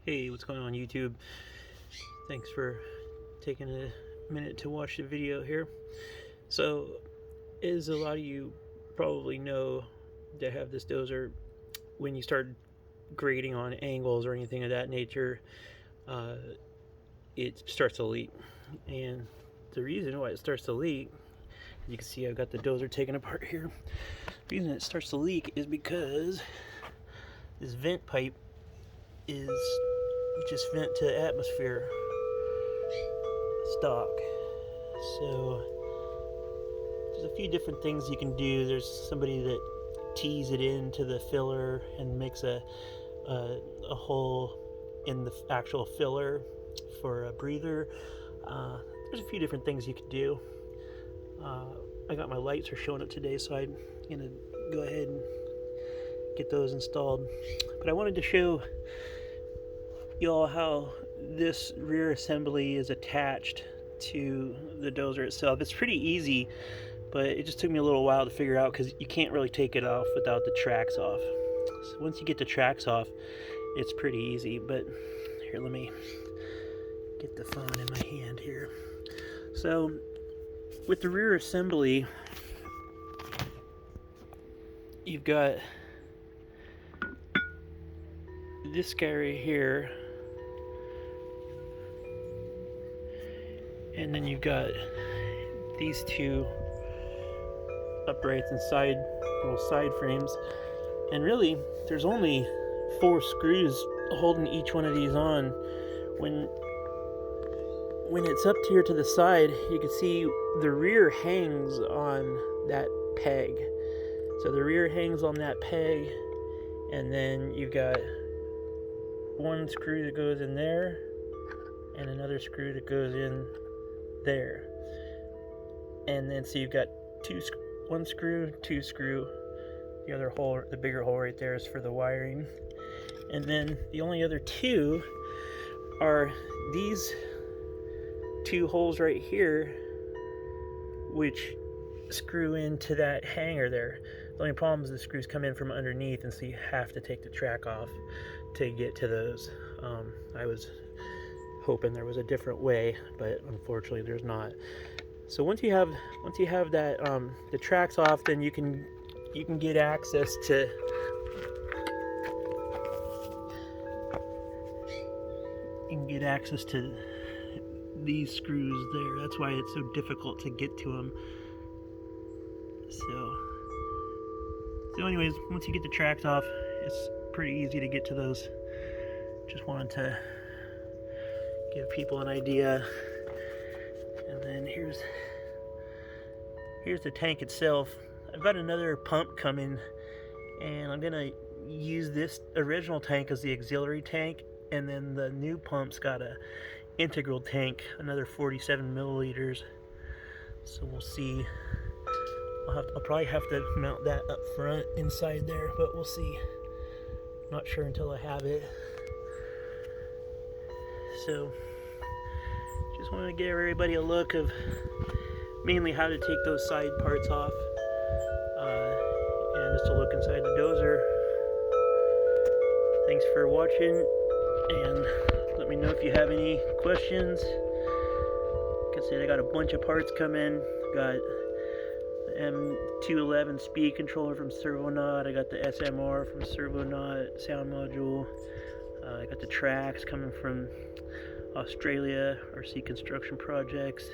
Hey, what's going on YouTube? Thanks for taking a minute to watch the video here. So, as a lot of you probably know that have this dozer, when you start grading on angles or anything of that nature, it starts to leak. And the reason why it starts to leak, you can see I've got the dozer taken apart here. The reason it starts to leak is because this vent pipe is just vent to atmosphere stock. So there's a few different things you can do. There's somebody that tees it into the filler and makes a hole in the actual filler for a breather. There's a few different things you can do. I got my lights are showing up today, so I'm gonna go ahead and get those installed. But I wanted to show y'all how this rear assembly is attached to the dozer itself. It's pretty easy, but it just took me a little while to figure out because you can't really take it off without the tracks off. So once you get the tracks off, it's pretty easy. But here, let me get the phone in my hand here. So with the rear assembly, you've got this guy right here, and then you've got these two uprights and little side frames, and really there's only 4 screws holding each one of these on. When it's up here to the side, you can see the rear hangs on that peg. So the rear hangs on that peg, and then you've got one screw that goes in there and another screw that goes in there, and then so you've got one screw, 2 screw. The other hole, the bigger hole right there, is for the wiring, and then the only other 2 are these 2 holes right here, which screw into that hanger there. The only problem is the screws come in from underneath, and so you have to take the track off to get to those. I was hoping there was a different way, but unfortunately there's not. So once you have that the tracks off, then you can get access to these screws there. That's why it's so difficult to get to them. So anyways, once you get the tracks off, it's pretty easy to get to those. Just wanted to give people an idea. And then here's the tank itself. I've got another pump coming, and I'm gonna use this original tank as the auxiliary tank, and then the new pump's got a integral tank, another 47 milliliters. So we'll see. I'll probably have to mount that up front inside there, but we'll see. Not sure until I have it. So just wanted to give everybody a look of mainly how to take those side parts off, and just a look inside the dozer. Thanks for watching, and let me know if you have any questions. Like I said, I got a bunch of parts coming. Got the M211 speed controller from Servonaut. I got the SMR from Servonaut sound module. I got the tracks coming from Australia, RC Construction Projects.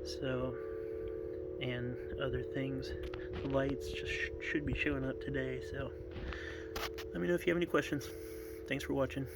So, and other things. The lights just should be showing up today. So let me know if you have any questions. Thanks for watching.